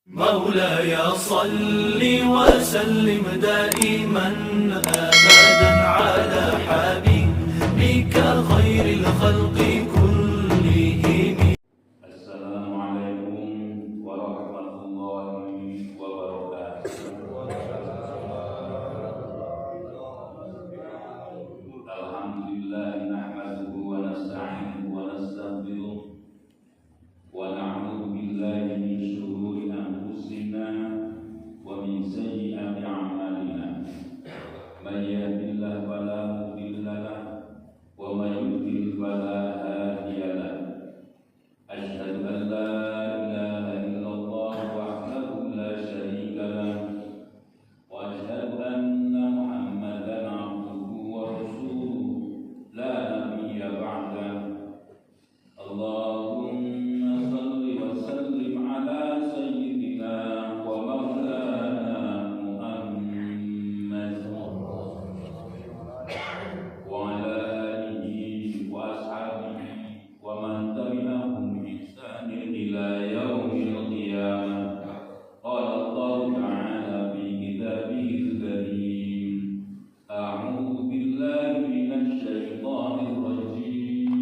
مولاي صل وسلم دائما أبدا على حبيبك خير الخلق كلهم. السلام عليكم ورحمة الله وبركاته. الحمد لله نحمده ونستعينه ونستغفره ونعوذ بالله من شرور أنفسنا ومن سيئات أعمالنا. من يهد الله فلا مضل له ومن يضلل فلا هادي له. أشهد أن لا إله إلا الله وحده لا شريك له وأشهد أن محمدا عبده ورسوله لا نبي بعده. اللهم صل وسلم على سيدنا ومولانا محمد وعلى آله وأصحابه ومن تبعهم بإحسان إلى يوم القيامة. قال الله تعالى في كتابه الكريم: أعوذ بالله من الشيطان الرجيم.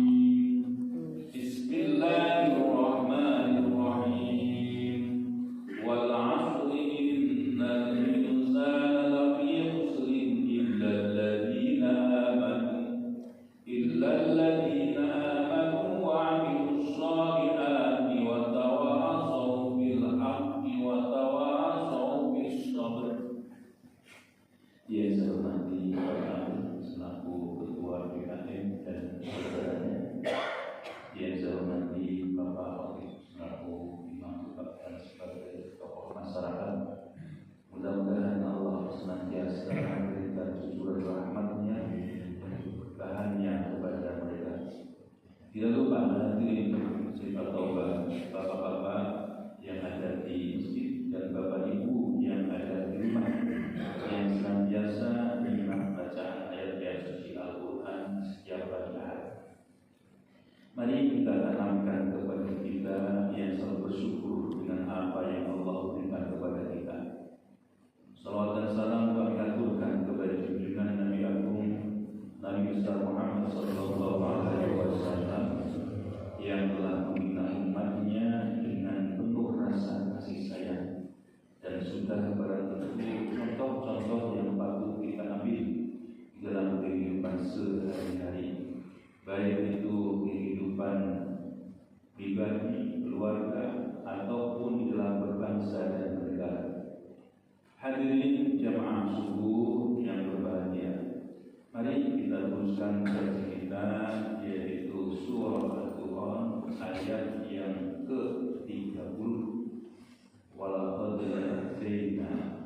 بسم الله الرحمن الرحيم. والعصر إن الإنسان لفي خسر إلا الذين آمنوا وعملوا الصالحات وتواصوا بالحق وتواصوا بالصبر. Yang saya hormati Bapak selaku Ketua BKM dan saudaranya, yang saya hormati Bapak Khatib selaku Imam dan sebagai tokoh masyarakat. Mudah-mudahan Allah senantiasa memberikan cucuran rahmatnya dan keberkahannya kepada mereka. Tidak lupa hadirin sifat taubat, bapak-bapak yang ada di masjid dan bapak ibu yang ada di rumah yang senantiasa menyimak bacaan ayat-ayat suci Al-Quran setiap pagi hari. Mari kita tanamkan kepada kita yang selalu bersyukur dengan apa yang Allah berikan kepada kita. Salawat dan salam kami aturkan kepada junjungan Nabi Agung Nabi besar Muhammad Sallallahu Alaihi Wasallam yang telah membina umatnya dengan penuh rasa kasih sayang dan sudah barang tentu contoh-contoh yang patut kita ambil dalam kehidupan sehari-hari, baik itu kehidupan pribadi, keluarga, ataupun di dalam berbangsa dan bernegara. Hadirin jamaah subuh yang berbahagia, mari kita teruskan kajian kita, yaitu surah Al-Quran ayat yang ke-30. Walaqad atayna.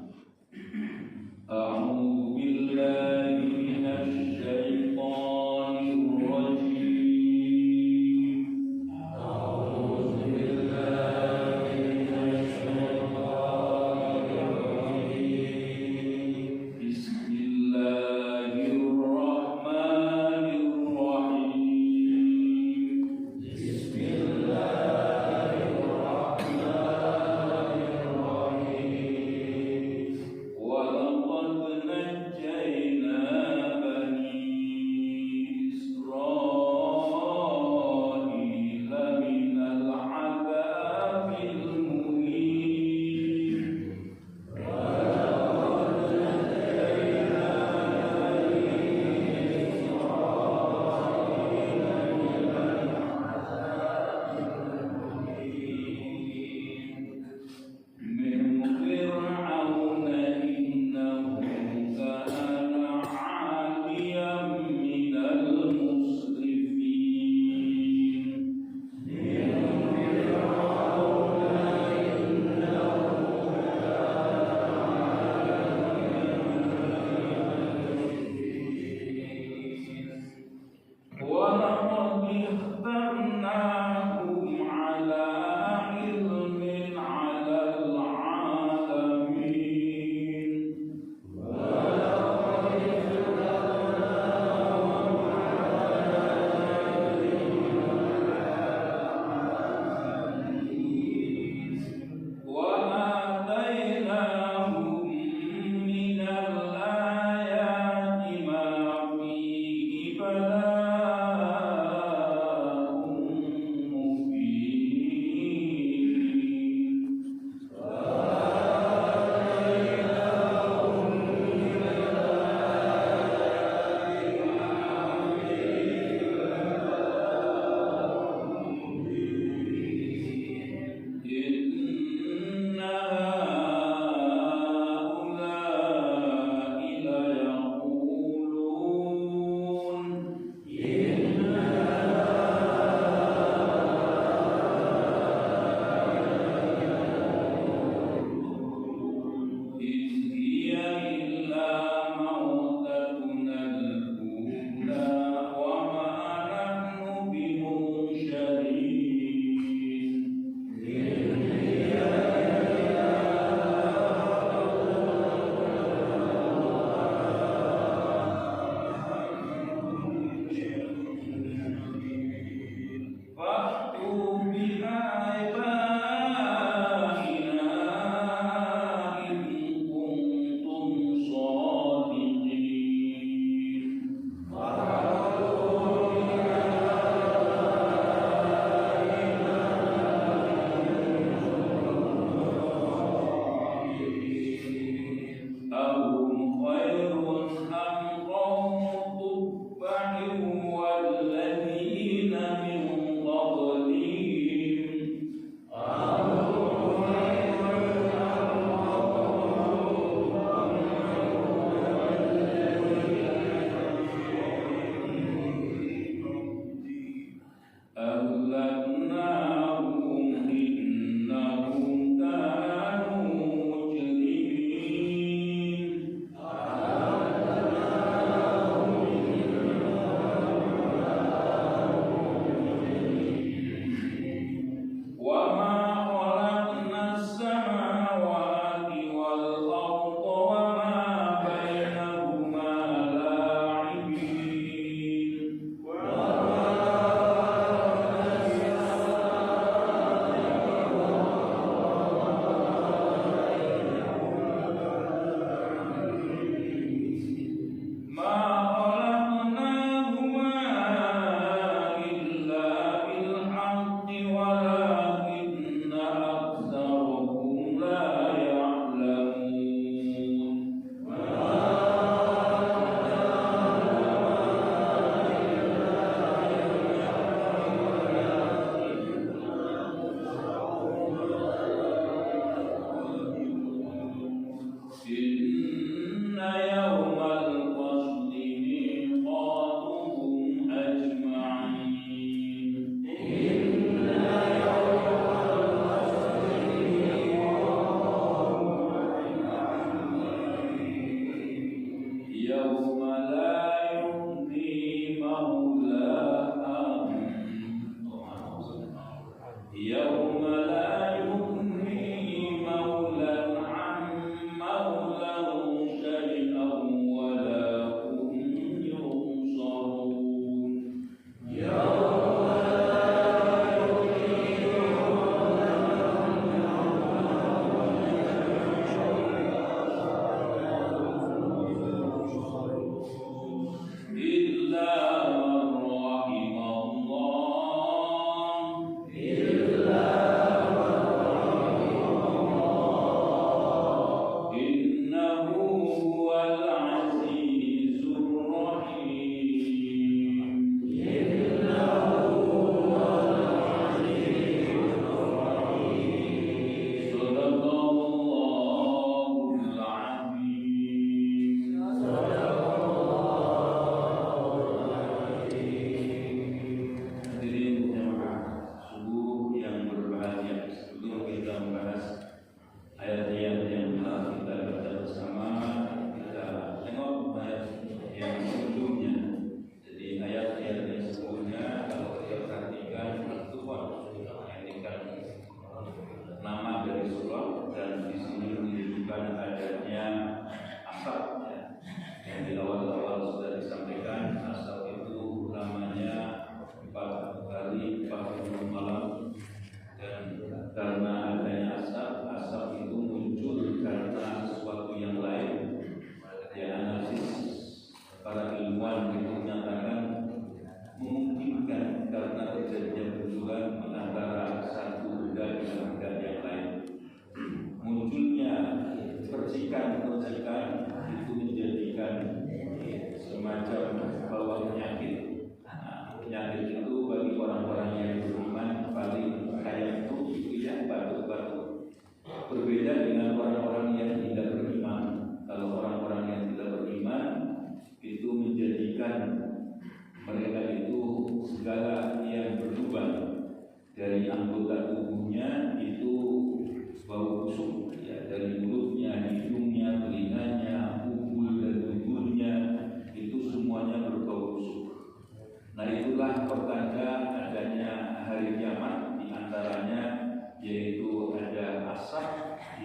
A'udzu billahi minasy syaithanir rajim. A'udzu billahi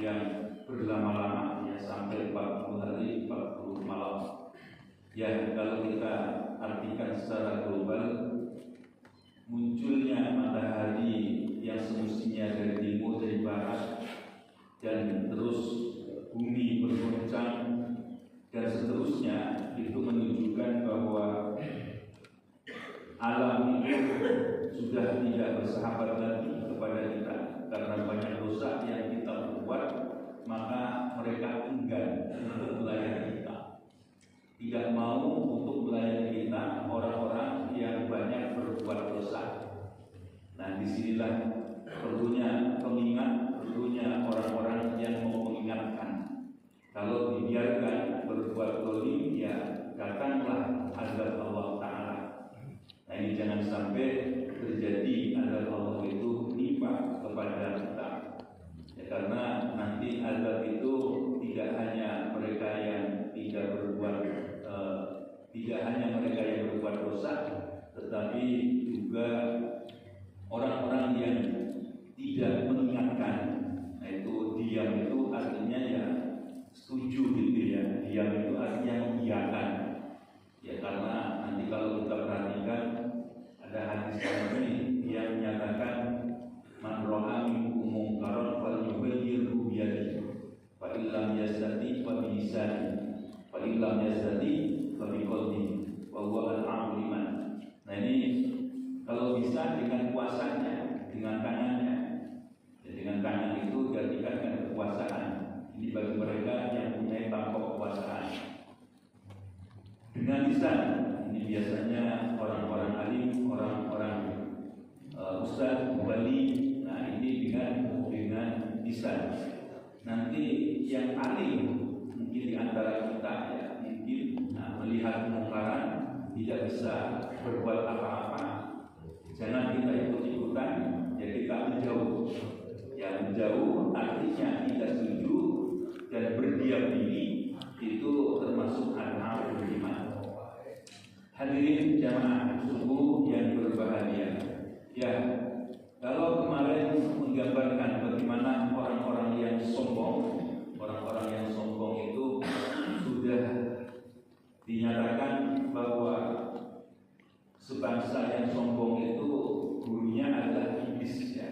yang berlama-lama ya sampai 40 hari 40 malam. Ya, kalau kita artikan secara global, munculnya matahari yang semestinya dari timur dari barat dan terus bumi bergoncang dan seterusnya, itu menunjukkan bahwa alam itu sudah tidak bersahabat lagi kepada kita karena banyak dosa yang kita perbuat, maka mereka enggan untuk melayani kita, tidak mau untuk melayani kita orang-orang yang banyak berbuat dosa. Nah, disinilah perlunya pengingat, perlunya orang-orang yang mau mengingatkan. Kalau dibiarkan berbuat dolim, ya datanglah azab Allah Ta'ala. Nah, ini jangan sampai terjadi azab Allah itu menimpa kepada kita. Ya, karena nanti azab itu tidak hanya mereka yang berbuat dosa, tetapi juga orang-orang yang tidak mengingatkan. Nah, itu diam itu artinya ya setuju gitu ya. Diam itu artinya mengiyakan. Ya, karena nanti kalau kita perhatikan ada hadis ini yang menyatakan man ra'a minkum munkaran falyughayyirhu bi yadihi fa illam yastati fa bi lisanihi fa illam yastati fa bi qalbihi wa huwa al-'amru liman. Nah, ini kalau bisa dengan kuasanya, dengan tangannya. Ya, dengan tangan itu diartikan dengan kekuasaan. Ini bagi mereka yang punya tangkap kekuasaan. Dengan lisan, ini biasanya orang-orang alim, orang-orang ustaz, wali. Nah, ini dengan lisan. Nanti yang paling mungkin di antara kita ya, mungkin melihat kemungkaran tidak bisa berbuat apa-apa. Jangan kita ikut-ikutan, ya kita menjauh. Ya, menjauh artinya tidak setuju dan berdiam diri, itu termasuk hal-hal beriman. Hadirin jamaah sungguh yang berbahagia. Ya, kalau kemarin menggambarkan bagaimana orang-orang yang sombong, itu sudah dinyatakan bahwa sebangsa yang sombong itu gurunya adalah iblis ya.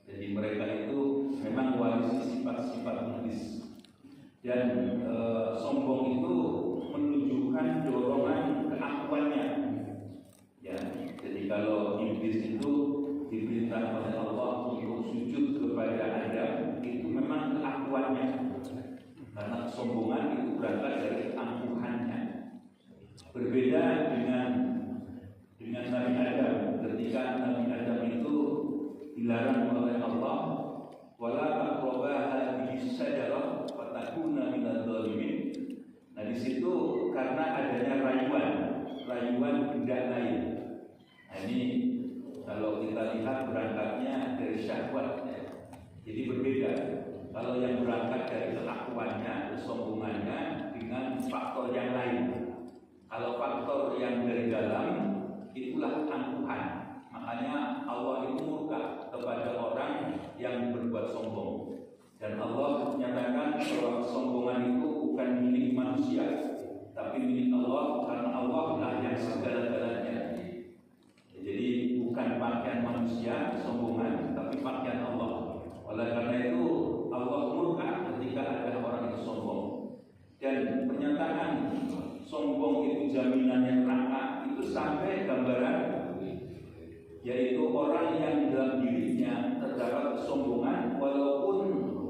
Jadi mereka itu memang warisi sifat-sifat iblis. Dan sombong itu menunjukkan dorongan keakuannya. Ya, jadi kalau iblis itu diperintah oleh Allah untuk sujud kepada Adam, itu memang keakuannya. Karena kesombongan itu berangkat dari keangkuhannya. Berbeda dengan Nabi Adam. Ketika Nabi Adam itu dilarang oleh Allah, wala taqrabu hadhihi syajarah fatakuna minadh dhalimin. Nah, di situ karena adanya rayuan benda lain. Nah, ini kalau kita lihat berangkatnya dari syahwat ya. Jadi berbeda. Kalau yang berangkat dari kelakuannya, kesombongannya dengan faktor yang lain. Kalau faktor yang dari dalam, itulah angkuhan. Makanya Allah itu murka kepada orang yang berbuat sombong. Dan Allah menyatakan bahwa kesombongan itu bukan milik manusia, tapi milik Allah, karena Allah lah yang segala-galanya. Jadi bukan pakaian manusia kesombongan, tapi pakaian Allah. Oleh karena itu Allah murka ketika ada orang yang sombong. Dan pernyataan sombong itu jaminannya neraka itu sampai gambaran, yaitu orang yang dalam dirinya terdapat kesombongan walaupun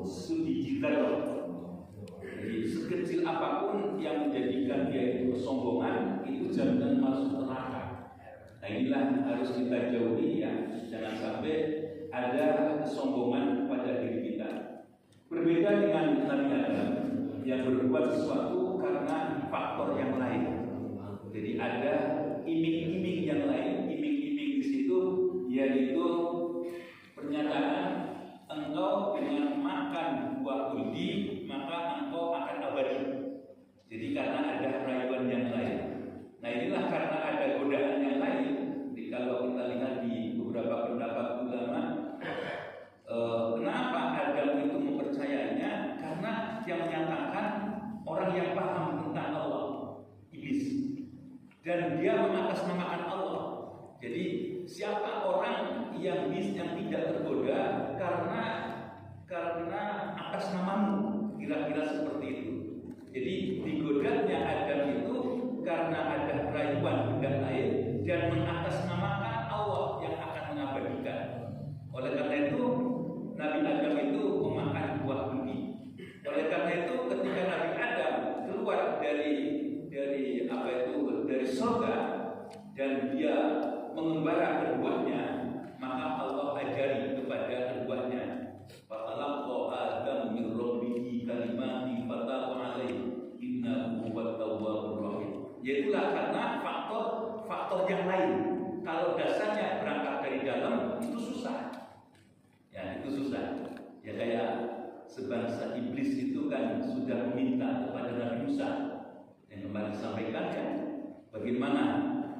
sebiji zarrah. Jadi sekecil apapun yang menjadikan dia itu kesombongan, itu jaminan masuk neraka. Nah, inilah harus kita jauhi ya, jangan sampai ada kesombongan pada diri kita. Berbeda dengan Nabi Adam yang berbuat sesuatu karena faktor yang lain. Jadi ada iming-iming yang lain. Iming-iming di situ yaitu pernyataan engkau dengan makan buah kuldi maka engkau akan abadi. Jadi karena ada rayuan yang lain. Nah, inilah karena ada godaan yang lain. Jadi kalau kita lihat di beberapa pendapat ulama, kenapa Adam itu mempercayainya? dan dia mengatasnamakan Allah. Jadi siapa orang yang tidak tergoda karena atas namamu, kira-kira seperti itu. Jadi digodanya Adam itu karena ada rayuan benda lain dan mengatasnamakan Allah yang akan mengabadikan. Oleh karena itu Nabi Adam itu memakan buah bumi. Oleh karena itu ketika Nabi Adam keluar dari surga dan dia mengembara keduanya, maka Allah ajari kepada keduanya. Fatalaqa Adam min rabbihi kalimatin fataba alaihi innahu huwat tawwabur rahim. Yaitulah karena faktor yang lain. Kalau dasarnya berangkat dari dalam itu susah. Ya, itu susah. Ya kayak sebangsa iblis itu kan sudah meminta kepada Nabi Musa yang kemarin disampaikan kan, bagaimana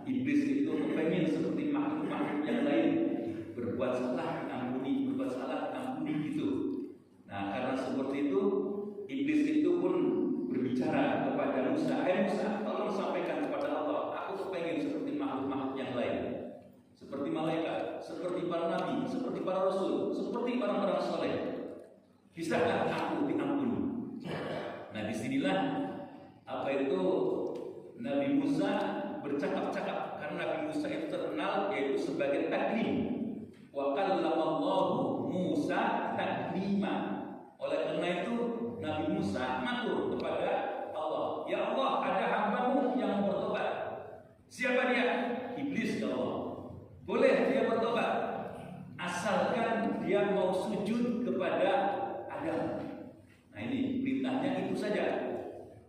iblis itu kepengen seperti makhluk-makhluk yang lain, berbuat salah diampuni, berbuat salah diampuni gitu. Nah karena seperti itu iblis itu pun berbicara kepada Musa, Musa, tolong sampaikan kepada Allah, aku kepengen seperti makhluk-makhluk yang lain, seperti malaikat, seperti para nabi, seperti para rasul, seperti orang-orang soleh. Bisakah aku diampuni? Nah disinilah Nabi Musa bercakap-cakap, karena Nabi Musa itu terkenal yaitu sebagai taklim. Wa kallamallahu Musa taklima. Oleh karena itu Nabi Musa matur kepada Allah, ya Allah, ada hambamu yang bertobat. Siapa dia? Iblis ya Allah. Boleh dia bertobat asalkan dia mau sujud kepada Adam. Nah ini perintahnya itu saja.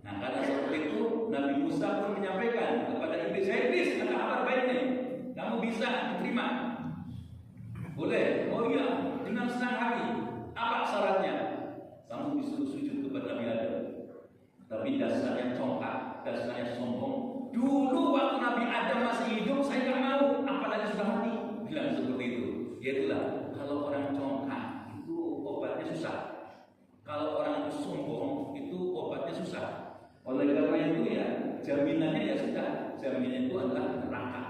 Nah karena seperti itu Nabi Musa pun menyampaikan kepada iblis, iblis, ada kabar baik nih, kamu bisa diterima. Boleh? Oh iya, dengan senang hati. Apa syaratnya? Kamu disuruh sujud kepada Nabi Adam. Tapi dasarnya congkak, dasarnya sombong. Dulu waktu Nabi Adam masih hidup saya nggak mau, apalagi sudah mati. Bilang seperti itu. Yaitulah kalau orang congkak itu obatnya susah. Kalau orang itu sombong itu obatnya susah. Oleh karena itu ya jaminannya ya sudah, jaminannya itu adalah neraka.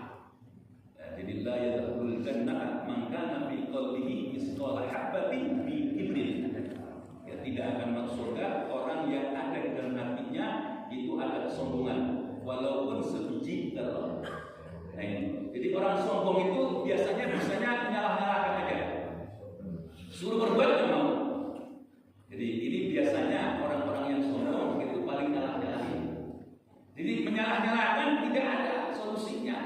Ya, jadi la yadkhulul jannah man kana fi qalbihi misqala habatin min kibrin. Ya tidak akan masuk surga orang yang ada di dalam hatinya itu ada kesombongan walaupun sebiji telur. Nah ini. Jadi orang sombong itu biasanya nyalah-nyalahkan aja. Suruh berbuat nggak mau. Jadi ini biasanya orang-orang yang sombong itu paling nyalah-nyalahin. Jadi menyalah-nyalahkan tidak ada solusinya.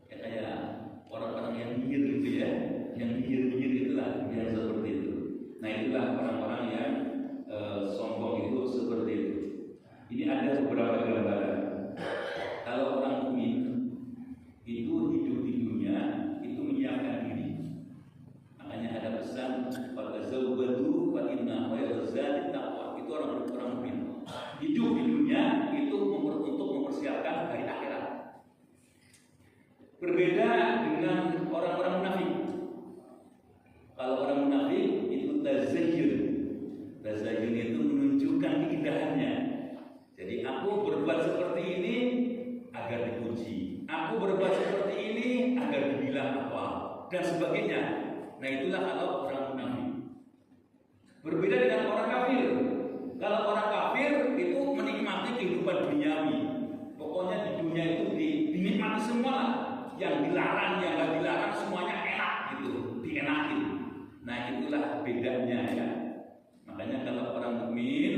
Ya kayak orang-orang yang mikir gitu ya, yang mikir-mikir itulah yang seperti itu. Nah itulah orang-orang yang sombong itu seperti itu. Ini ada beberapa gambaran. Kalau orang mukmin itu hidup di dunia itu menyiapkan diri. Makanya ada pesan pada zawwadu fa inna khairaz zadi taqwa. Itu orang mukmin. Hidup di dunia itu untuk mempersiapkan hari akhirat. Berbeda dengan orang-orang munafik. Kalau orang munafik itu tazayyun. Tazayyun itu menunjukkan keindahannya. Jadi aku berbuat seperti ini agar dipuji. Aku berbuat seperti ini agar dibilang apa dan sebagainya. Nah itulah kalau orang munafik. Berbeda dengan orang kafir. Kalau orang kafir itu menikmati kehidupan duniawi. Pokoknya di dunia itu dinikmati semua. Yang dilarang, yang nggak dilarang semuanya enak gitu, dienakin. Nah itulah bedanya ya. Makanya kalau orang mukmin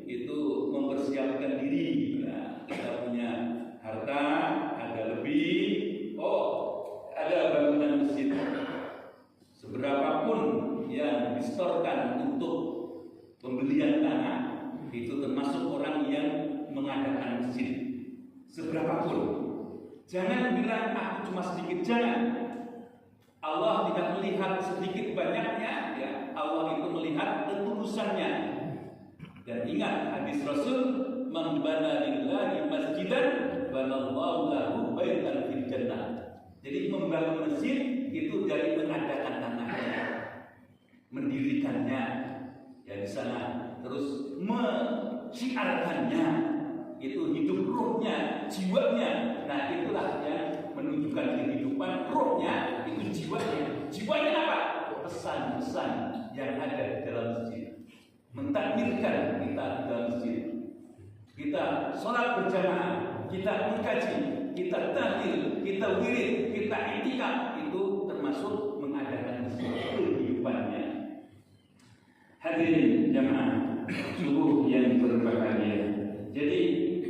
itu mempersiapkan diri. Nah, kita punya harta, ada lebih. Oh, ada bangunan masjid. Seberapapun yang disetorkan untuk pembelian tanah itu termasuk orang yang mengadakan masjid. Seberapapun, jangan bilang aku cuma sedikit, jangan. Allah tidak melihat sedikit banyaknya, ya. Allah itu melihat ketulusannya. Dan ingat hadis Rasul, man bana lillahi masjidan banallahu lahu baitan fil jannah. Jadi membangun masjid itu dari mengadakan tanahnya, mendirikannya, ya di sana, terus mensiarkannya, itu hidup ruhnya, jiwanya. Nah itulah yang menunjukkan kehidupan ruhnya, itu jiwanya. Jiwanya apa? Pesan-pesan yang ada di dalam masjid. Mentakmirkan kita di dalam masjid. Kita sholat berjamaah, kita mengkaji, kita tahlil, kita wirid, kita i'tikaf, itu termasuk mengadakan kehidupannya. Hadirin jamaah subuh yang berbahagia. Jadi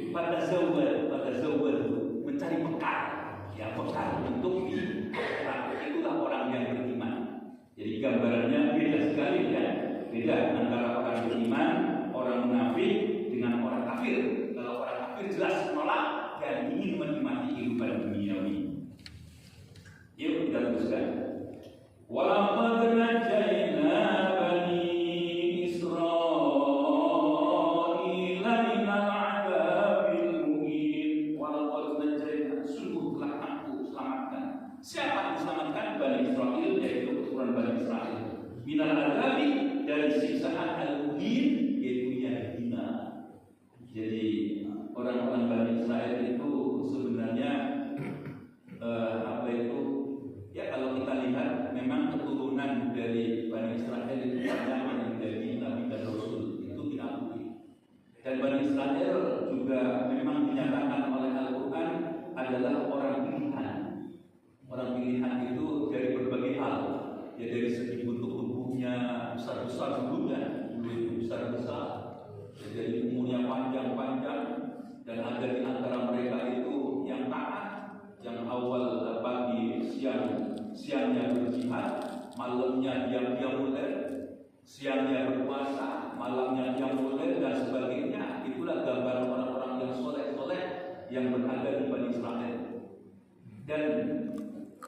pada zawal mencari bekal, ya bekal untuk di akhirat. Itulah orang yang beriman. Jadi gambarannya beda sekali ya, beda antara orang beriman, orang munafik dengan orang kafir. Kalau orang kafir jelas menolak dan ingin menikmati kehidupan duniawi. Yuk kita teruskan. Walaqad najjayna bani Israila minal adzabil muhin. Walaqad najjayna, sungguh telah aku selamatkan. Siapa yang diselamatkan? Bani Israil, yaitu keturunan Bani Israil. Minal adzabi, dari siksaan al-muhin, yaitu yang hina. Jadi orang-orang Bani Israil itu sebenarnya ya kalau kita lihat memang keturunan dari Bani Israil itu banyak yang menjadi nabi dan rasul, itu diakui. Dan Bani Israil juga memang dinyatakan oleh Al-Quran adalah orang pilihan. Orang pilihan itu dari berbagai hal, ya dari segi bentuk tubuhnya besar-besar dulunya, dulu itu besar-besar, ya dari umurnya panjang-panjang, dan ada di antara mereka itu yang taat, yang awal pagi siangnya berjihad, malamnya diam-diam mulai, siangnya berpuasa, malamnya diam mulai dan sebagainya. Itulah gambaran orang-orang yang soleh-soleh yang berada di Bani Israil. Dan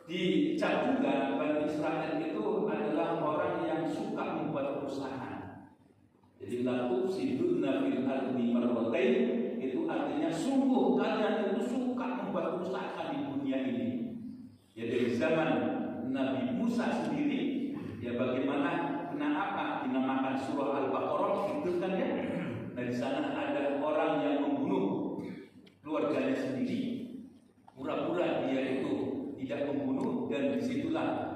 dicap juga Bani Israil itu adalah orang yang suka membuat perusahaan. Jadi laku sidunna fil ardi marratain, itu artinya sungguh kalian itu suka membuat perusahaan di dunia ini. Ya dari zaman Nabi Musa sendiri, ya bagaimana kenapa dinamakan surah Al-Baqarah itu kan ya. Nah di sana ada orang yang membunuh keluarganya sendiri, pura-pura dia itu tidak membunuh, dan disitulah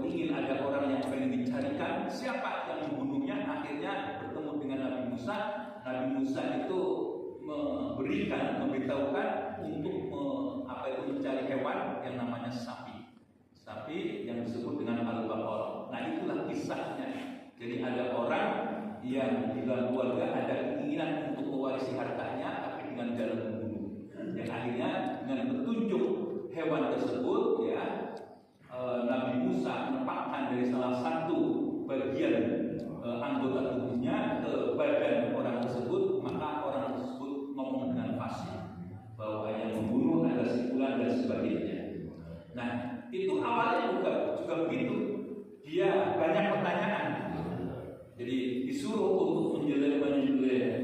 ingin ada orang yang pengen dicarikan siapa yang membunuhnya. Akhirnya bertemu dengan Nabi Musa. Nabi Musa itu memberitahukan untuk mencari hewan yang namanya sapi yang disebut dengan Al-Baqarah. Nah itulah kisahnya. Jadi ada orang yang di dalam keluarga ada keinginan untuk mewarisi hartanya, tapi dengan jalan membunuh. Yang akhirnya dengan petunjuk hewan tersebut, ya Nabi Musa menempatkan dari salah satu bagian anggota tubuhnya ke badan orang tersebut, maka orang tersebut ngomong dengan fasih bahwa yang membunuh adalah si fulan dan sebagainya. Nah itu awalnya juga begitu, dia banyak pertanyaan. Jadi disuruh untuk menyembelih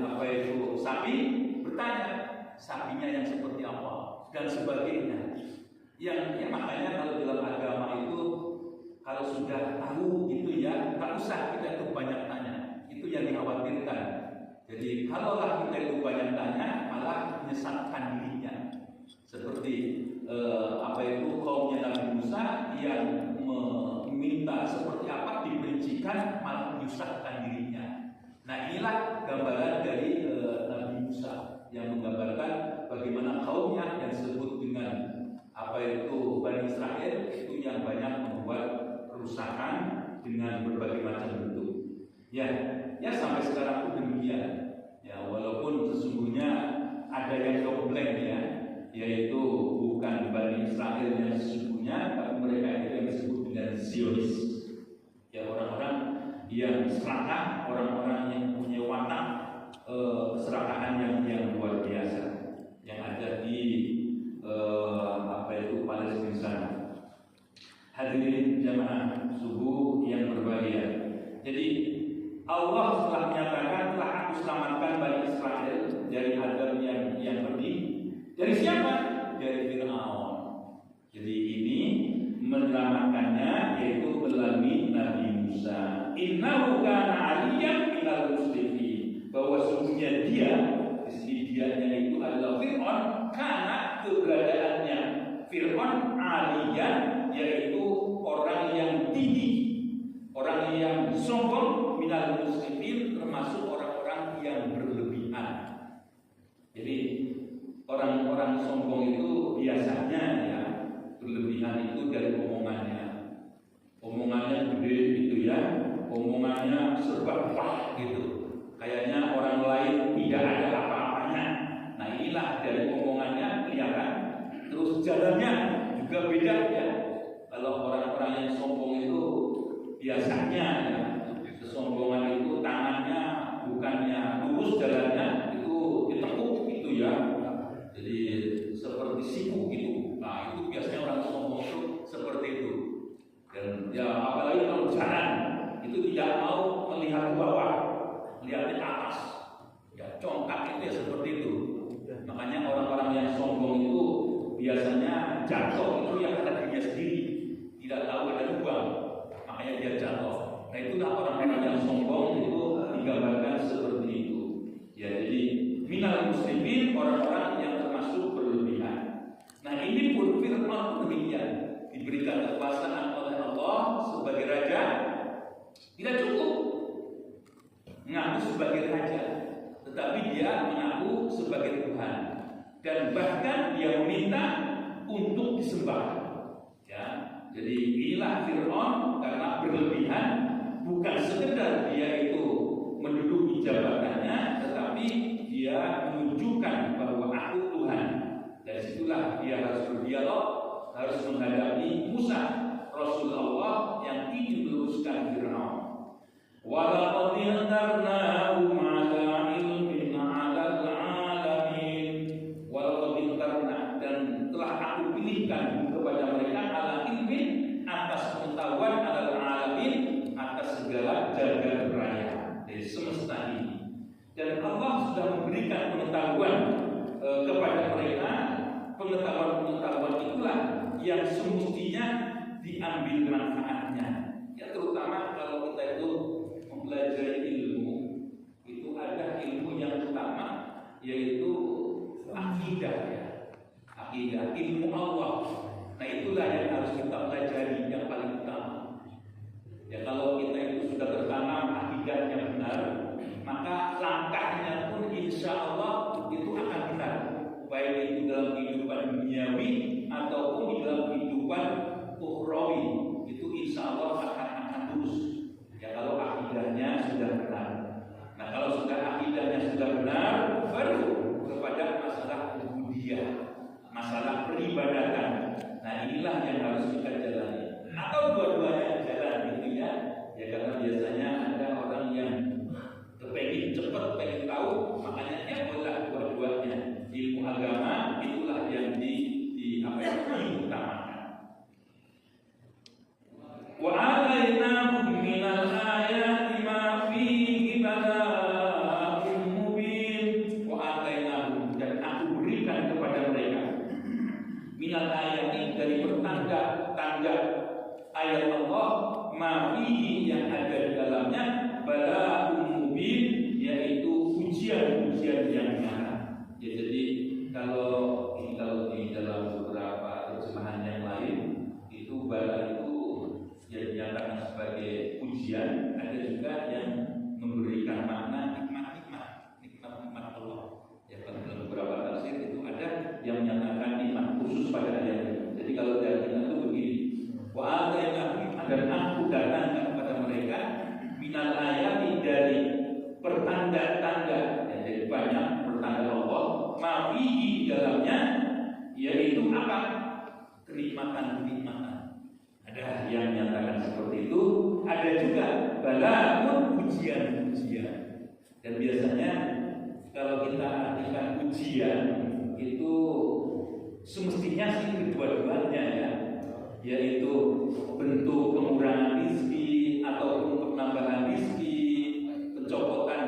sapi, bertanya sapinya yang seperti apa dan sebagainya. Yang makanya kalau dalam agama itu kalau sudah tahu gitu ya, tak usah kita itu banyak tanya. Itu yang dikhawatirkan. Jadi kalaulah kita itu banyak tanya, malah menyesatkan dirinya. Seperti kaumnya Nabi Musa yang meminta seperti apa diperincikan, malah menyusahkan dirinya. Nah inilah gambaran dari Nabi Musa yang menggambarkan bagaimana kaumnya yang disebut dengan Bani Israel itu yang banyak membuat kerusakan dengan berbagai macam bentuk. Ya sampai sekarang pun demikian. Ya walaupun sesungguhnya ada yang komplain ya, yaitu bukan Bani Israel yang sesungguhnya, tapi mereka itu yang disebut dengan Zionis. Ya orang-orang yang serakah, orang-orang yang punya watak keserakahan yang luar biasa yang ada di Palestina sana. Hadirin jamaah subuh yang berbahagia. Jadi Allah telah menyatakan telah aku selamatkan Bani Israel dari azab yang pedih. Dari siapa? Dari Fir'aun. Jadi ini menyelamatkannya yaitu melalui Nabi Musa. Innahu kana 'aliyan minal muslimin. Bahwa sesungguhnya dia, di sini dia pujiannya itu adalah Fir'aun karena keberadaannya Fir'aun aliyan, yaitu orang yang tinggi, orang yang sombong, minal muslimin, termasuk orang-orang yang berlebihan. Jadi orang-orang sombong itu biasanya ya berlebihan itu dari omongannya gede gitu ya, omongannya serba wah gitu, kayaknya orang lain tidak ada apa-apanya. Nah inilah dari omongannya kelihatan. Terus jalannya juga beda ya. Kalau orang-orang yang sombong itu biasanya ya, kesombongan itu tangannya bukannya lurus, jalannya itu ditekuk gitu ya. Jadi seperti siku gitu. Nah itu biasanya orang sombong itu seperti itu. Dan ya apalagi kalau jalan itu tidak mau melihat ke bawah, melihat ke atas. Ya congkak itu ya seperti itu. Makanya orang-orang yang sombong itu biasanya jatuh itu ya karena dirinya sendiri, tidak tahu ada lubang, makanya dia jatuh. Nah itulah orang-orang yang sombong itu digambarkan seperti itu. Ya jadi minal muslimin, orang-orang yang termasuk berlebihan. Nah ini pun Fir'aun demikian, diberikan kekuasaan oleh Allah sebagai raja, tidak cukup mengaku sebagai raja, tetapi dia mengaku sebagai Tuhan. Dan bahkan dia meminta untuk disembah. Ya, jadi inilah Fir'aun karena berlebihan, bukan sekedar dia itu menduduki jabatannya, tetapi dia menunjukkan bahwa aku Tuhan. Dari situlah dia harus berdialog, harus menghadapi Musa, Rasulullah yang ingin meluruskan Fir'aun. Walaqad intarnahum ala ilmin ala alamin. Walaqad intarna, dan telah aku pilihkan kepada mereka ala ilmin, atas pengetahuan ala alamin, atas segala jagat raya dari semesta ini. Dan Allah sudah memberikan pengetahuan kepada mereka. Pengetahuan-pengetahuan itulah yang semestinya diambil manfaatnya. Ya terutama kalau kita itu mempelajari ilmu, itu ada ilmu yang utama, yaitu akidah ya. Akidah, ilmu Allah. Nah itulah yang harus kita pelajari, yang paling utama. Ya kalau kita itu sudah tertanam akidahnya benar, maka langkahnya pun insya Allah itu akan benar. Baik itu dalam kehidupan duniawi ataupun di dalam kehidupan ukhrawi, itu insya Allah akan lurus. Ya kalau akidahnya sudah benar. Nah kalau sudah akidahnya sudah benar, baru kepada masalah ubudiyah, masalah peribadatan. Nah inilah yang harus kita jalani. Atau dua-duanya jalan gitu ya. Ya karena biasanya ada orang yang pengen cepat, pengen tahu, makanya dia boleh dua-duanya. Ilmu agama itulah yang diutamakan. Wa atainahum minal ayati ma fihi bala'un mubin. Wa atainahum, dan aku berikan kepada mereka minal ayati, dari pertanda-tanda ayat Allah, ma fihi, yang ada di dalamnya, bala'un mubin, yaitu ujian-ujian yang nyata. Ya, jadi kalau di dalam beberapa terjemahan yang lain itu bala itu ya dinyatakan sebagai ujian, ada juga yang memberikan makna nikmat Allah. Ya dalam beberapa tafsir itu ada yang menyatakan nikmat khusus pada ayat itu. Jadi kalau dari kita itu begini, wa atainahum, dan aku datangkan kepada mereka minal ayati, dari pertanda-tanda, ya, jadi banyak pertanda Allah, mafihi, di dalamnya, yaitu apa? Kenikmatan-kenikmatan. Ada yang menyatakan seperti itu, ada juga bala'un, ujian-ujian. Dan biasanya kalau kita artikan ujian itu semestinya sih kedua-duanya ya, yaitu bentuk pengurangan rezeki ataupun penambahan rezeki, pencopotan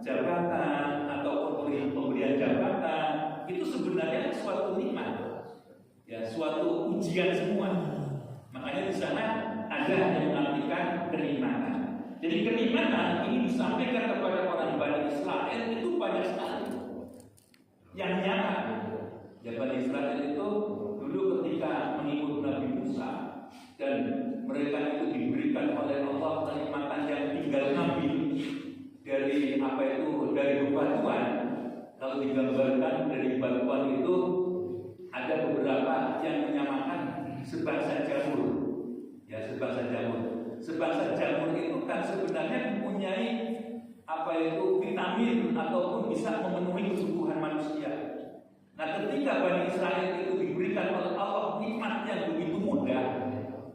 jabatan ataupun pemberian jabatan, itu sebenarnya suatu nikmat, ya suatu ujian semua. Makanya di sana ada yang mengartikan kenikmatan. Jadi kenikmatan ini disampaikan kepada orang Bani Israel itu banyak sekali. dari apa itu, dari bebatuan. Kalau digambarkan dari bebatuan itu ada beberapa yang menyamakan sebangsa jamur. Ya, sebangsa jamur. Sebangsa jamur itu kan sebenarnya mempunyai apa itu vitamin ataupun bisa memenuhi kebutuhan manusia. Nah, ketika Bani Israel itu diberikan oleh Allah nikmat yang begitu mudah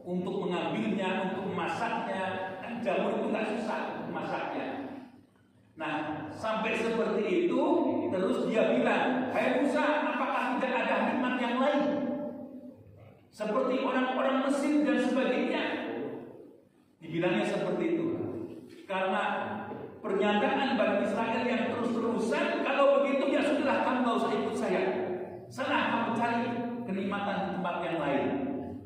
untuk mengambilnya, untuk memasaknya, kan jamur itu nggak susah untuk masaknya. Nah, sampai seperti itu, terus dia bilang, "Hai Musa, apakah tidak ada nikmat yang lain? Seperti orang-orang Mesir dan sebagainya." Dibilangnya seperti itu. Karena pernyataan Bani Israel yang terus-terusan, kalau begitu ya sudahlah, kamu nggak usah ikut saya. Sana kamu cari kenikmatan di tempat yang lain.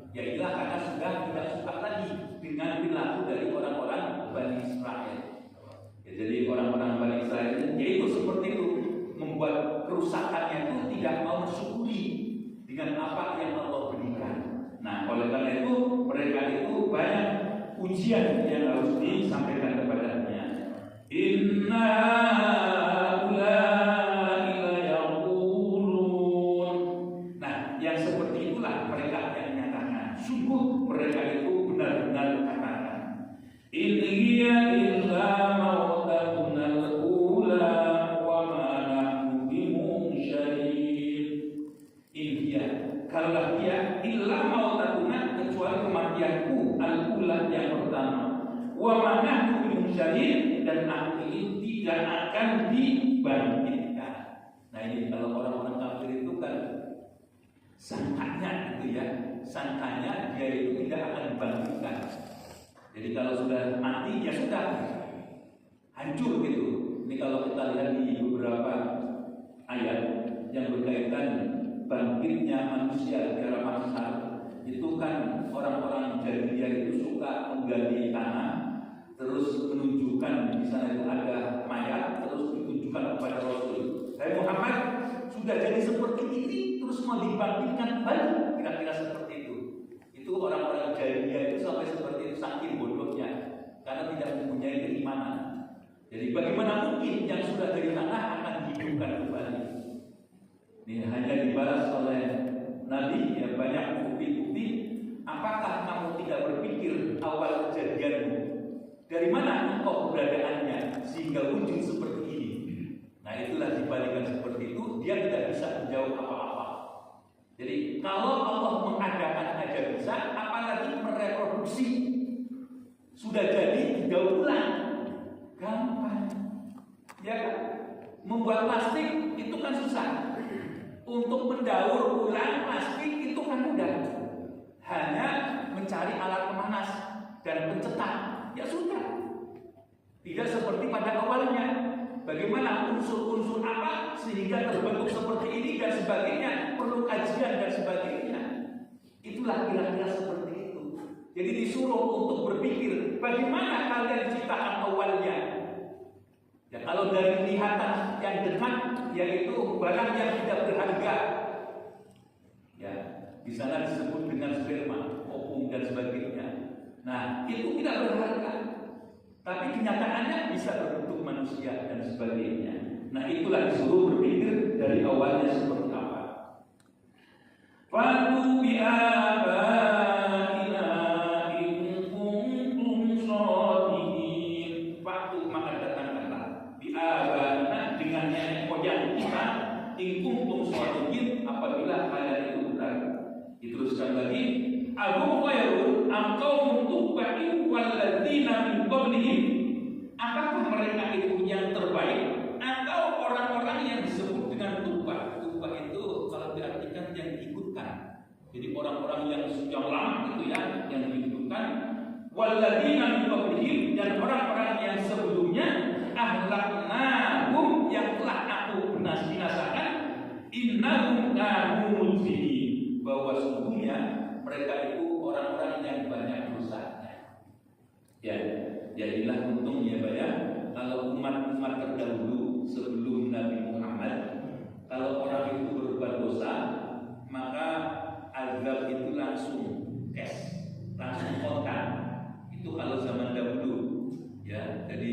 Yailah karena sudah tidak suka lagi dengan perilaku dari orang-orang Bani Israel. Ya, jadi orang-orang Bani Israel yaitu seperti itu, membuat kerusakannya itu tidak mau mensyukuri dengan apa yang Allah berikan. Nah, oleh karena itu mereka itu banyak ujian yang harus disampaikan kepadanya. Inna ulai la yaqulun. Nah, yang seperti itulah mereka yang menyatakan, sungguh mereka itu benar-benar katakan, in hiya illa mautatuna al-ula wa ma nahnu bimunsyarin. In hiya, kalau dia illa mautatuna, kecuali kematianku al-ula yang pertama, wa ma nahnu bimunsyarin, dan aku ini tidak akan dibangkitkan. Nah, ini kalau orang-orang kafir itu kan sangkanya gitu ya, sangkanya dia itu tidak akan dibangkitkan. Jadi kalau sudah mati ya sudah hancur gitu. Ini kalau kita lihat di beberapa ayat yang berkaitan bangkitnya manusia di era mahsyar, itu kan orang-orang jahiliyah itu suka menggali tanah, terus menunjukkan di sana itu ada mayat, terus ditunjukkan kepada Rasul. Hai Muhammad, sudah jadi seperti ini, terus mau dibangkitkan kembali, kira-kira seperti itu. Itu orang-orang jahiliyah itu sampai seperti itu, saking bodohnya, karena tidak mempunyai keimanan. Jadi bagaimana mungkin yang sudah dari tanah akan dihidupkan kembali? Ini hanya dibalas oleh Nabi, ya, banyak bukti-bukti. Apakah kamu tidak berpikir awal kejadianmu? Dari mana engkau keberadaannya sehingga wujud seperti ini? Nah, itulah dibalikan seperti itu, dia tidak bisa menjawab apa-apa. Jadi kalau Allah mengadakan aja bisa, apalagi mereproduksi. Sudah jadi didaur ulang, gampang. Ya kan? Membuat plastik itu kan susah. Untuk mendaur ulang plastik itu kan mudah. Hanya mencari alat pemanas dan pencetak. Ya sudah. Tidak seperti pada awalnya. Bagaimana unsur-unsur apa sehingga terbentuk seperti ini dan sebagainya, perlu kajian dan sebagainya. Itulah kira-kira seperti itu. Jadi disuruh untuk berpikir bagaimana kalian diciptakan awalnya. Ya, kalau dari kelihatan yang dekat, yaitu barang yang tidak berharga, ya, di sana disebut dengan sperma, ovum dan sebagainya. Nah, itu tidak berharga, tapi kenyataannya bisa berbentuk manusia dan sebagainya. Nah, itulah disuruh berpikir dari awalnya seperti apa. Fatu bi'abaina in kuntum shadiqin. Fatu, maka datangkanlah bi'abaina, dengan nenek moyang kita, in kuntum shadiqin, apabila kalian itu benar. Diteruskan lagi, Abu khairun amqaumun tubba'in walladzina min qablihim. Apakah mereka itu yang terbaik atau orang-orang yang disebut dengan tubbah? Tubbah itu kalau diartikan yang diikutkan. Jadi orang-orang yang lama itu ya, yang diikutkan. Walladzina min qablihim, dan orang-orang yang sebelumnya, ahlaknahum, yang telah aku binasakan, innahum kanu mujrimin, bahwa sesungguhnya mereka itu orang-orang yang banyak dosanya. Ya, jadilah untung ya Pak ya, kalau umat-umat terdahulu sebelum Nabi Muhammad, kalau orang itu berbuat dosa, maka azab itu langsung cash, langsung kontan. Itu kalau zaman dahulu, ya. Jadi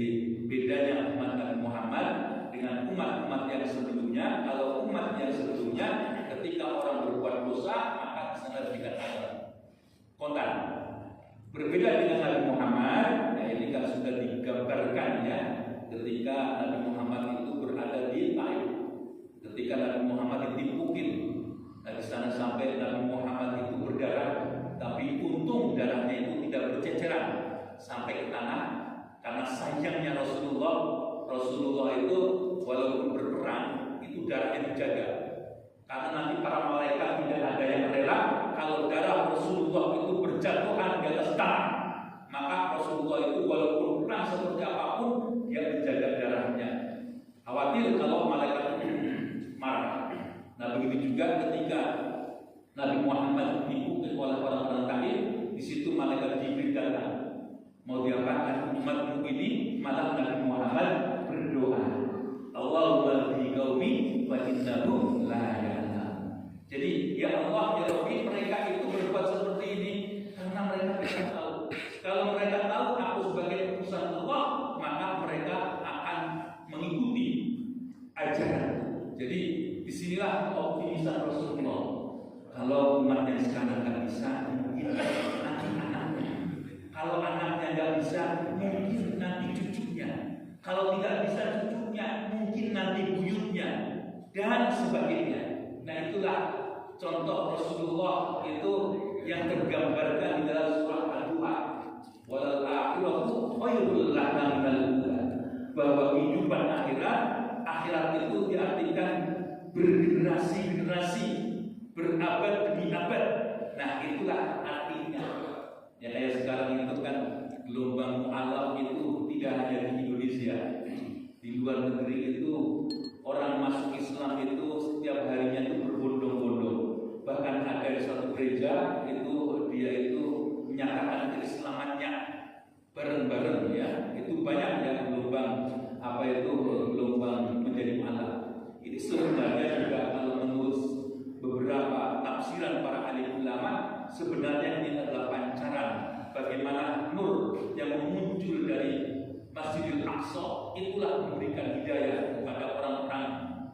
bedanya umat Nabi Muhammad dengan umat-umat yang sebelumnya. Kalau umat yang sebelumnya ketika orang berbuat dosa maka sana diberikan azab kontan. Berbeda dengan Nabi Muhammad, ya ini kan sudah digambarkan ya, ketika Nabi Muhammad itu berada di Taif, ketika Nabi Muhammad ditimpukin, dari sana sampai Nabi Muhammad itu berdarah, tapi untung darahnya itu tidak berceceran sampai ke tanah, karena sayangnya Rasulullah itu walaupun berperang itu darahnya dijaga, karena nanti para malaikat tidak ada yang rela kalau darah Rasulullah itu berjatuhan di atas tanah, maka Rasulullah itu walaupun perang seperti apapun dia menjaga darahnya, khawatir kalau malaikat marah. Nah begitu juga ketika Nabi Muhammad diikuti oleh orang-orang Taif, di situ malaikat Jibril datang mau diapakan umatmu ini, malah Nabi Muhammad berdoa, Allahumma bi qaumi wa innahu la ya'lam. Jadi ya Allah ya Rabbi, mereka itu berbuat seperti ini karena mereka tidak tahu. Kalau mereka tahu aku sebagai utusan Allah, maka mereka akan mengikuti ajaran. Jadi disinilah optimisan Rasulullah. Kalau umatnya sekarang nggak bisa, mungkin nanti anaknya. Kalau anaknya nggak bisa, mungkin nanti cucunya. Kalau tidak bisa cucunya, mungkin nanti buyutnya dan sebagainya. Nah itulah contoh Rasulullah itu yang tergambarkan di dalam surah Al-Duha. Walal akhiratu khairul laka minal ula. Bahwa kehidupan akhirat itu diartikan bergenerasi-generasi, berabad demi abad. Nah itulah artinya. Ya kayak sekarang itu kan gelombang mu'alaf itu tidak hanya di Indonesia, di luar negeri itu orang masuk Islam itu setiap harinya itu berbondong-bondong. Bahkan ada di satu gereja itu dia itu menyatakan keislamannya bareng-bareng ya. Itu banyak ya gelombang gelombang menjadi mu'alaf. Ini sebenarnya juga kalau menurut beberapa tafsiran para ahli ulama, sebenarnya ini adalah pancaran bagaimana nur yang muncul dari Masjidil Aqsa itulah memberikan hidayah kepada orang-orang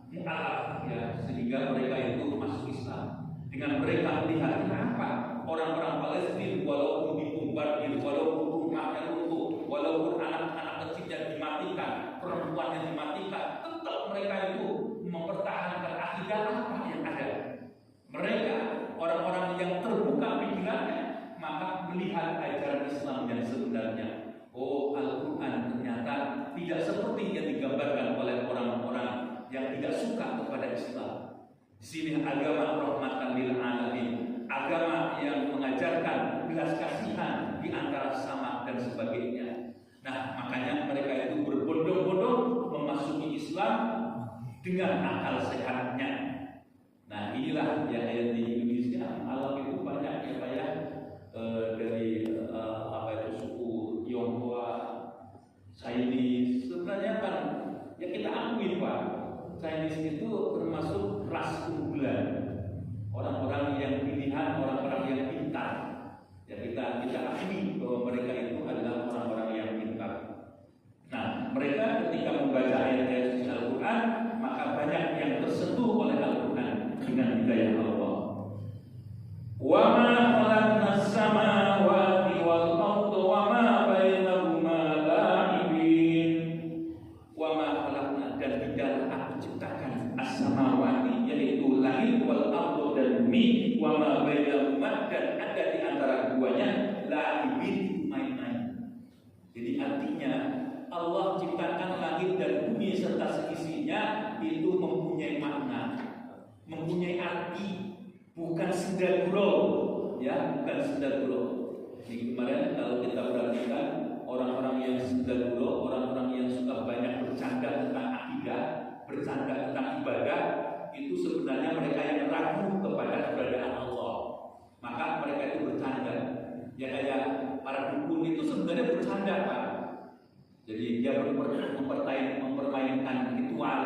mu'alaf ya, sehingga mereka itu masuk Islam. Dengan mereka melihat kenapa orang-orang Palestina walaupun dibombardir, walaupun rumahnya runtuh, walaupun anak-anak kecilnya dimatikan, perempuannya dimatikan, tetap mereka itu mempertahankan akidah apa yang ada. Mereka orang-orang yang terbuka pikirannya, maka melihat ajaran Islam yang sebenarnya. Oh, Al-Quran ternyata tidak seperti yang digambarkan oleh orang-orang yang tidak suka kepada Islam. Di sini agama rahmatan lil alamin, agama yang mengajarkan belas kasihan di antara sesama dan sebagainya. Nah, makanya mereka itu berbondong-bondong memasuki Islam dengan akal sehatnya. Nah, inilah yang ada di Indonesia. Alam itu banyak ya Pak ya, dari suku Tionghoa, Chinese. Sebenarnya kan ya kita akui Pak, Chinese itu termasuk ras unggulan, orang-orang yang pilihan, orang-orang yang pintar. Ya kita akui bahwa mereka itu adalah orang-orang yang pintar. Nah, mereka ketika membaca ayat-ayat suci Al-Quran, maka banyak yang tersentuh oleh Al-Quran dengan hidayah Allah. Wa ma khalaqnas samawati wal arda wa ma bainahuma la'ibin. Wa ma khalaqna, dan tidaklah aku ciptakan as-samawati, yaitu langit, wal arda dan bumi, wa ma bainahuma, dan ada di antara keduanya la'ibin, main-main. Jadi artinya Allah ciptakan langit dan bumi serta seisinya itu mempunyai makna, mempunyai arti, bukan senda gurau, ya, bukan senda gurau. Jadi kemarin kalau kita perhatikan orang-orang yang senda gurau, orang-orang yang suka banyak bercanda tentang akidah, bercanda tentang ibadah, itu sebenarnya mereka yang ragu kepada keberadaan Allah. Maka mereka itu bercanda. Ya kayak para dukun itu sebenarnya bercanda Pak. Jadi dia mempermainkan ritual,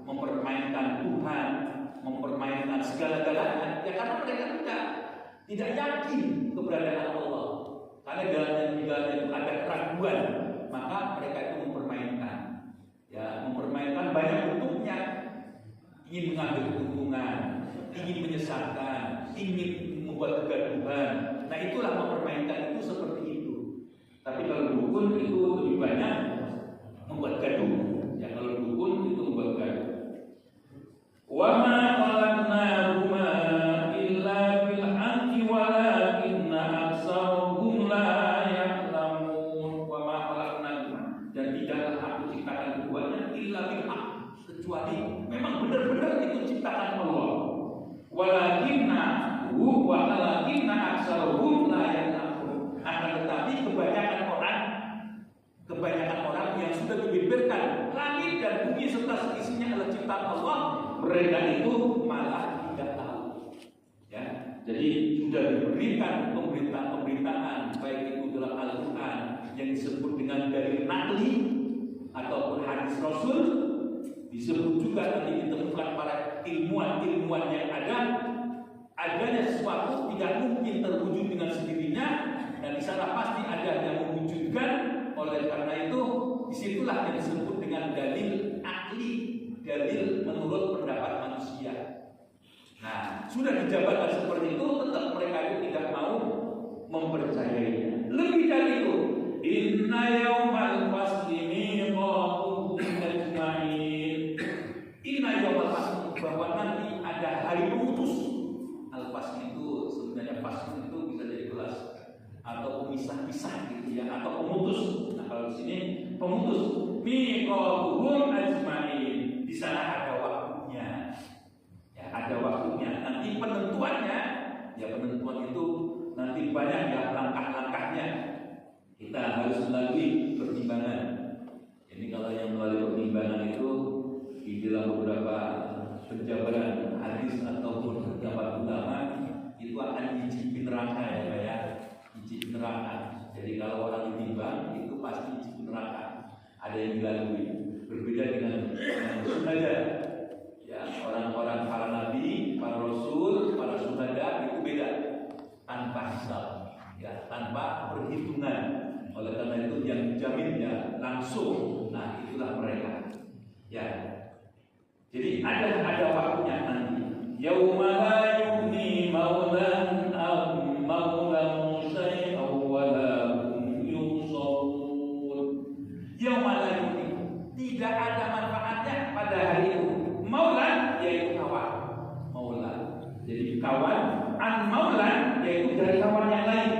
mempermainkan Tuhan, mempermainkan segala-galanya. Ya karena mereka tidak yakin keberadaan Allah. Karena dalamnya itu ada keraguan, maka mereka itu mempermainkan. Ya ingin menyesatkan, ingin membuat kegaduhan. Nah itulah mempermainkan itu seperti itu. Tapi kalau dukun itu lebih banyak membuat gaduh. Ya kalau dukun itu membuat gaduh. Wa ma khalaqnahuma illa bil haqqi walakinna aktsarahum la ya'lamun. Wa ma khalaqnahuma, dan tidaklah aku ciptakan keduanya illa bil haqq, kecuali memang benar-benar itu ciptaan Allah. Walakinna aktsarahum la ya'lamun. Akan tetapi kebanyakan orang yang sudah dibeberkan langit dan bumi serta seisinya adalah ciptaan Allah, mereka itu malah tidak tahu. Ya, jadi sudah diberikan pemberitaan baik itu dalam Al-Quran yang disebut dengan dalil nakli ataupun hadis Rasul, disebut juga nanti ditemukan para ilmuwan yang adanya sesuatu tidak mungkin terwujud dengan sendirinya, dan di sana pasti ada yang mewujudkan. Oleh karena itu, disitulah yang disebut dengan dalil akli, dalil menurut pendapat manusia. Nah, sudah dijabarkan seperti itu, tetap mereka itu tidak mau mempercayainya. Lebih dari itu, inna yaumal fasli miqatuhum ajma'in. Inna yaumal fasli, bahwa nanti ada hari pemutus. Al-fasli itu sebenarnya fasli itu bisa jadi kelas atau pemisah-pisah gitu ya, atau pemutus. Nah kalau di sini pemutus, miqatuhum ajma'in, di sana ada waktunya. Ya, ada waktunya. Nanti penentuannya, ya penentuan itu nanti banyak ya langkah-langkahnya. Kita harus melalui pertimbangan. Jadi kalau yang melalui pertimbangan itu di dalam beberapa penjabaran hadis ataupun pendapat utama itu akan dicicipi neraka ya. Icip neraka. Jadi kalau orang ditimbang itu pasti icip neraka. Ada yang dilalui. Berbeda dengan syuhada. Ya, orang-orang para nabi, para rasul, para syuhada itu beda. Tanpa hisab, ya, tanpa perhitungan. Oleh karena itu yang dijamin ya langsung. Nah, itulah mereka. Ya. Jadi ada waktunya nanti. Yauma la yughni maulan am maulan tidak ada manfaatnya pada hari itu. Maulan yaitu kawan, maulan. Jadi kawan, an maulan yaitu dari kawan yang lain.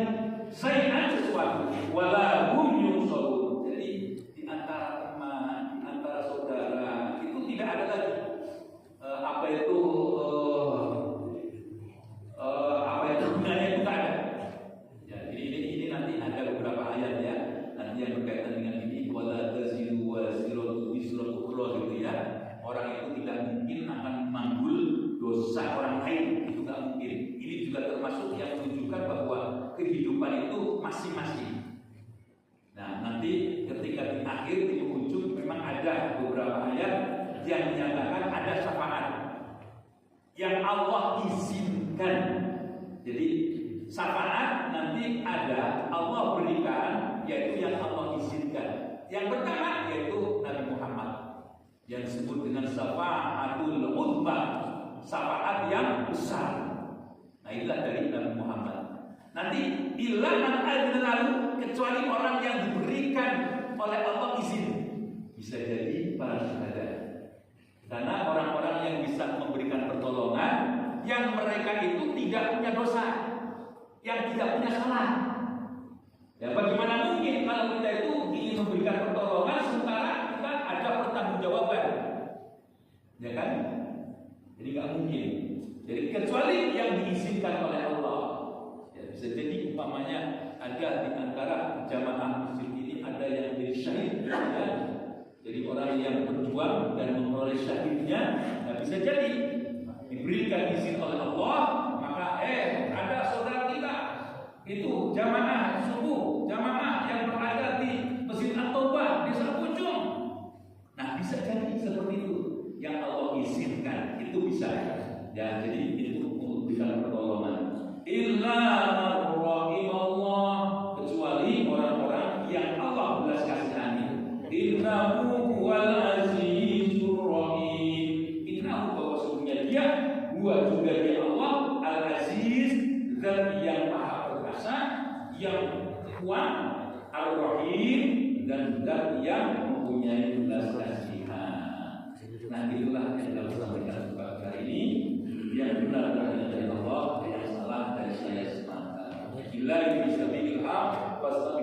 Sayan sesuatu, wala hum yusawun. Jadi di antara teman, di antara saudara itu tidak ada lagi apa itu gunanya itu tak ada. Ya, jadi ini nanti ada beberapa ayat ya, nanti yang berkaitan dengan ini. Wala taziru waziratu wisra ukhra gitu ya. Orang itu tidak mungkin akan memanggul dosa orang lain, itu tidak mungkin. Ini juga termasuk yang menunjukkan bahwa kehidupan itu masing-masing. Nah, nanti ketika di akhir di ujung memang ada beberapa ayat yang menyatakan ada syafaat yang Allah izinkan. Jadi syafaat nanti ada Allah berikan, yaitu yang Allah izinkan. Yang pertama yaitu Nabi Muhammad yang disebut dengan syafa'atul uzma, syafaat yang besar. Nah itulah dari Nabi Muhammad. Nanti illa man adzina lahu, kecuali orang yang diberikan oleh Allah izin. Bisa jadi para syuhada. Karena orang-orang yang bisa memberikan pertolongan yang mereka itu tidak punya dosa, yang tidak punya salah. Ya bagaimana mungkin kalau kita itu ingin memberikan pertolongan sementara kita ada pertanggungjawaban, ya kan? Jadi nggak mungkin. Jadi kecuali yang diizinkan oleh Allah. Ya, bisa jadi umpamanya ada di antara jamaah masjid ini ada yang menjadi syahid. Ya. Jadi orang yang berjuang dan memperoleh syahidnya, nah bisa jadi diberikan izin oleh Allah, maka ada saudara kita itu jamaah subuh, jamaah yang berada di Masjid At-Taubah di Desa Pucung. Nah bisa jadi seperti itu yang Allah izinkan, itu bisa ya. Jadi itu memberikan pertolongan. Illa man rahimallah, kecuali orang-orang yang Allah belas kasihani. Innahu huwal azizur rahim. Innahu, bahwa sesungguhnya dia juga dia zat yang maha perkasa, yang kuat, Ar-Rahim, dan zat yang mempunyai belas kasihan. Nah, itulah yang kita sampaikan pada hari ini. Yang benar dari Allah, yang salah dari saya semata. Bila bisa bikin hak, pasti